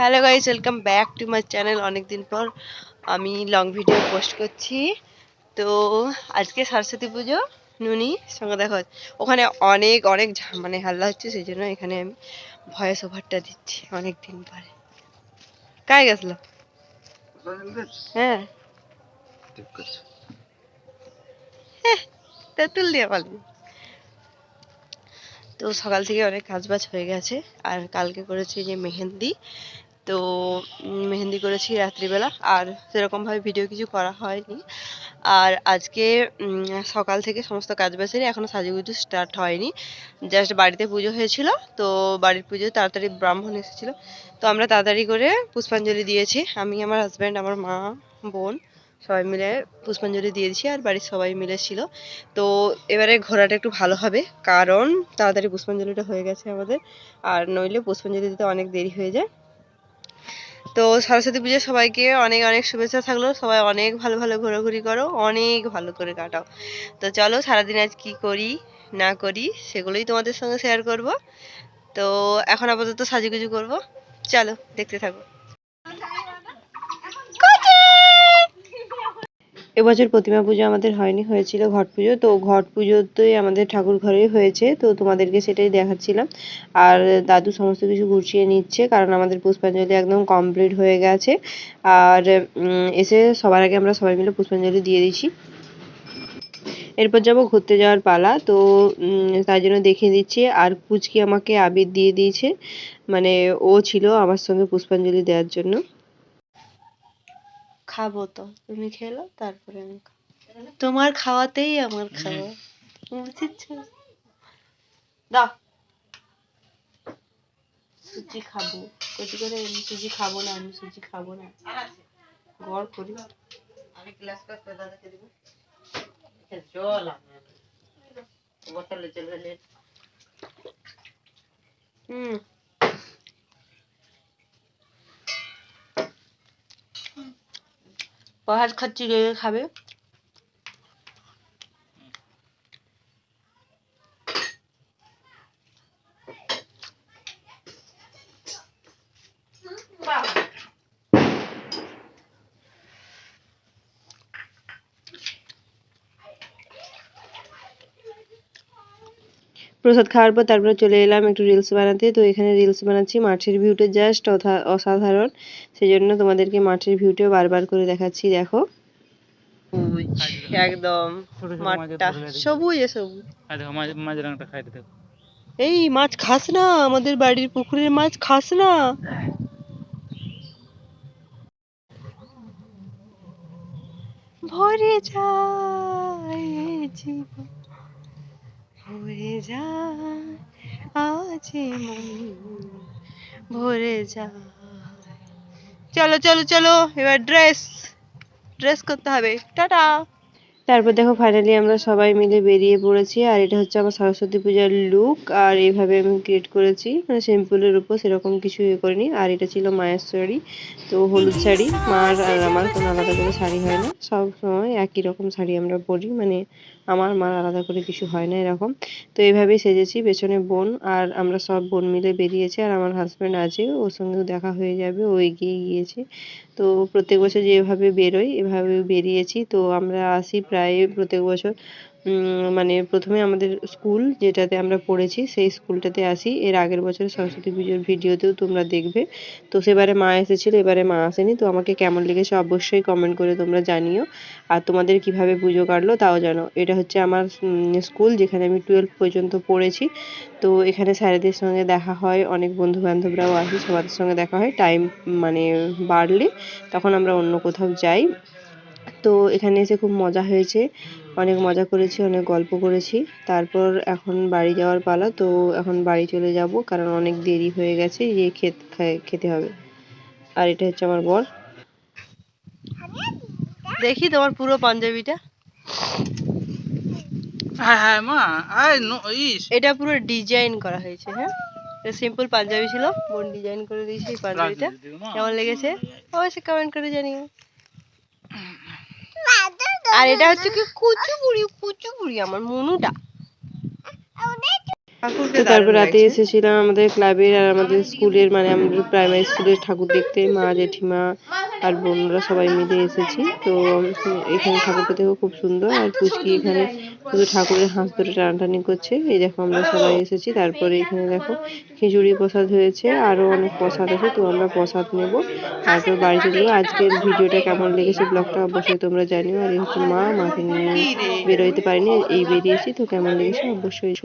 Hello guys, welcome back to my channel. অনেকদিন পর আমি লং ভিডিও পোস্ট করছি। তো আজকে সরস্বতী পুজো, নুনি সঙ্গে দেখা হচ্ছে। ওখানে অনেক অনেক মানে হাল্লা হচ্ছে, সেই জন্য এখানে আমি ভয়েস ওভারটা দিচ্ছি অনেকদিন পরে। কায় গেছিল? হ্যাঁ, তেঁতুল দিয়ে পারবি। তো সকাল থেকে অনেক কাজ বাজ হয়ে গেছে। আর কালকে করেছি যে মেহেন্দি, তো মেহেন্দি করেছি রাত্রিবেলা, আর সেরকমভাবে ভিডিও কিছু করা হয়নি। আর আজকে সকাল থেকে সমস্ত কাজ বাজেনি, এখনো সাজুগুজু স্টার্ট হয়নি। জাস্ট বাড়িতে পুজো হয়েছিল, তো বাড়ির পুজো তাড়াতাড়ি ব্রাহ্মণ এসেছিল, তো আমরা তাড়াতাড়ি করে পুষ্পাঞ্জলি দিয়েছি। আমি, আমার হাজব্যান্ড, আমার মা, বোন সবাই মিলে পুষ্পাঞ্জলি দিয়ে দিয়েছি, আর বাড়ির সবাই মিলে ছিল। তো এবারে ঘোরাটা একটু ভালো হবে, কারণ তাড়াতাড়ি পুষ্পাঞ্জলিটা হয়ে গেছে আমাদের, আর নইলে পুষ্পাঞ্জলি দিতে অনেক দেরি হয়ে যায়। তো সরস্বতী পুজোয় সবাইকে অনেক অনেক শুভেচ্ছা থাকলো। সবাই অনেক ভালো ভালো ঘোরাঘুরি করো, অনেক ভালো করে কাটাও। তো চলো, সারাদিন আজ কি করি না করি সেগুলোই তোমাদের সঙ্গে শেয়ার করব। তো এখন আপাতত সাজুগুজু করব, চলো দেখতে থাকো। এবছর প্রতিমা পুজো আমাদের হয়নি, হয়েছিল ঘট পুজো। তো ঘট পুজোতেই আমাদের ঠাকুর ঘরেই হয়েছে, তো তোমাদেরকে সেটাই দেখাচ্ছিলাম। আর দাদু সমস্ত কিছু গুছিয়ে নিচ্ছে, কারণ আমাদের পুষ্পাঞ্জলি একদম কমপ্লিট হয়ে গেছে। আর এসে সবার আগে আমরা সবাই মিলে পুষ্পাঞ্জলি দিয়ে দিচ্ছি। এরপর যাবো ঘুরতে যাওয়ার পালা, তো তাই জন্য দেখিয়ে দিচ্ছি। আর পুচকি আমাকে আবির দিয়ে দিয়েছে, মানে ও ছিল আমার সঙ্গে পুষ্পাঞ্জলি দেওয়ার জন্য। খাবো তো, তুমি খেলো তারপরে আমি খাবো। তোমার খাওয়াতেই আমার খাওয়া, বুঝেছ? দাও, সুজি খাবো। কচি করে আমি সুজি খাবো না, আমি সুজি খাবো না, গড় করি। আমি গ্লাস করে দাদাকে দিব জল, বোতলে জল হলে প্রসাদ খাচ্ছি, কে খাবে? প্রসাদ খাওয়ার পর তারপরে চলে এলাম একটু রিলস বানাতে। তো এখানে রিলস বানাচ্ছি, মাঠের ভিউটা জাস্ট অসাধারণ, সেই জন্য তোমাদেরকে মাঠের ভিউটাও বারবার করে দেখাচ্ছি। দেখো একদম মাঠটা সবুজে সবুজ। এই মাছ খাস না, আমাদের বাড়ির পুকুরের মাছ খাস না। ভরে যায় জীবন, ভরে যায় আজ মন, ভরে যায়। চলো চলো চলো, এবার ড্রেস ড্রেস করতে হবে। টাটা। তারপর দেখো ফাইনালি আমরা সবাই মিলে বেরিয়ে পড়েছি। আর এটা হচ্ছে আমার সরস্বতী পূজার লুক, আর এইভাবে আমি ক্রিয়েট করেছি, মানে সিম্পলের উপর সেরকম কিছু ইয়ে করিনি। আর এটা ছিল মায়ের শাড়ি, তো হলুদ শাড়ি। মার আর আমার কোনো আলাদা করে শাড়ি হয় না, সব সময় একই রকম শাড়ি আমরা পরি, মানে আমার মার আলাদা করে কিছু হয় না এরকম। তো এইভাবেই সেজেছি। পেছনে বোন আর আমরা সব বোন মিলে বেরিয়েছি, আর আমার হাজব্যান্ড আছে, ওর সঙ্গেও দেখা হয়ে যাবে, ও এগিয়ে গিয়েছে। তো প্রত্যেক বছর যেভাবে বেরোই এভাবে বেরিয়েছি। তো আমরা আসি প্রায় প্রত্যেক বছর, মানে প্রথমে আমাদের স্কুল যেটাতে আমরা পড়েছি সেই স্কুলটাতে আসি। এর আগের বছর সরস্বতী পুজোর ভিডিওতেও তোমরা দেখবে। তো সেবারে মা এসেছিল, এবারে মা আসেনি। তো আমাকে কেমন লেগেছে অবশ্যই কমেন্ট করে তোমরা জানিও, আর তোমাদের কিভাবে পুজো কাটলো তাও জানো। এটা হচ্ছে আমার স্কুল, যেখানে আমি 12 পর্যন্ত পড়েছি। তো এখানে স্যারেদের সঙ্গে দেখা হয়, অনেক বন্ধু বান্ধবরাও আসে, সবার সঙ্গে দেখা হয়। টাইম মানে বাড়লে তখন আমরা অন্য কোথাও যাই। তো এখানে এসে খুব মজা হয়েছে, অনেক মজা করেছি, অনেক গল্প করেছি। তারপর এখন বাড়ি যাওয়ার পালা। তো এখন বাড়ি চলে যাব, কারণ অনেক দেরি হয়ে গেছে, গিয়ে খেতে হবে। আর এটা হচ্ছে আমার বর। দেখি তোমার পুরো পাঞ্জাবিটা। এটা পুরো ডিজাইন করা হয়েছে। হ্যাঁ, সিম্পল পাঞ্জাবি ছিল, বোন ডিজাইন করে দিয়েছে এই পাঞ্জাবিটা। কেমন লেগেছে অবশ্যই কমেন্ট করে জানিও। আর এটা হচ্ছে কি কুচুপুরি, কুচুপুরি আমার মনুটা। কাকুরকে তো তারপর দারুণ রাতে লাগছে। এসেছিলাম আমাদের ক্লাবের আর আমাদের স্কুলের, মানে আমাদের প্রাইমারি স্কুলের ঠাকুর দেখতে। মা, জেঠিমা আর বোনরা সবাই মিলে এসেছি। তো এখানে ঠাকুরটা দেখো খুব সুন্দর। আর পুচকি এখানে শুধু ঠাকুরের হাঁস ধরে টানাটানি করছে। এই দেখো আমরা সবাই এসেছি। তারপরে এখানে দেখো খিচুড়ি প্রসাদ হয়েছে, আরো অনেক প্রসাদ আছে। তো আমরা প্রসাদ নেব, তারপর বাড়ি চলে যাবো। আজকের ভিডিওটা কেমন লেগেছে, ব্লগটা অবশ্যই তোমরা জানিও। আর এই হচ্ছে মা, মাকে নিয়ে কি রে বেরোইতে পারিনি, এই বেরিয়েছি। তো কেমন লেগেছে অবশ্যই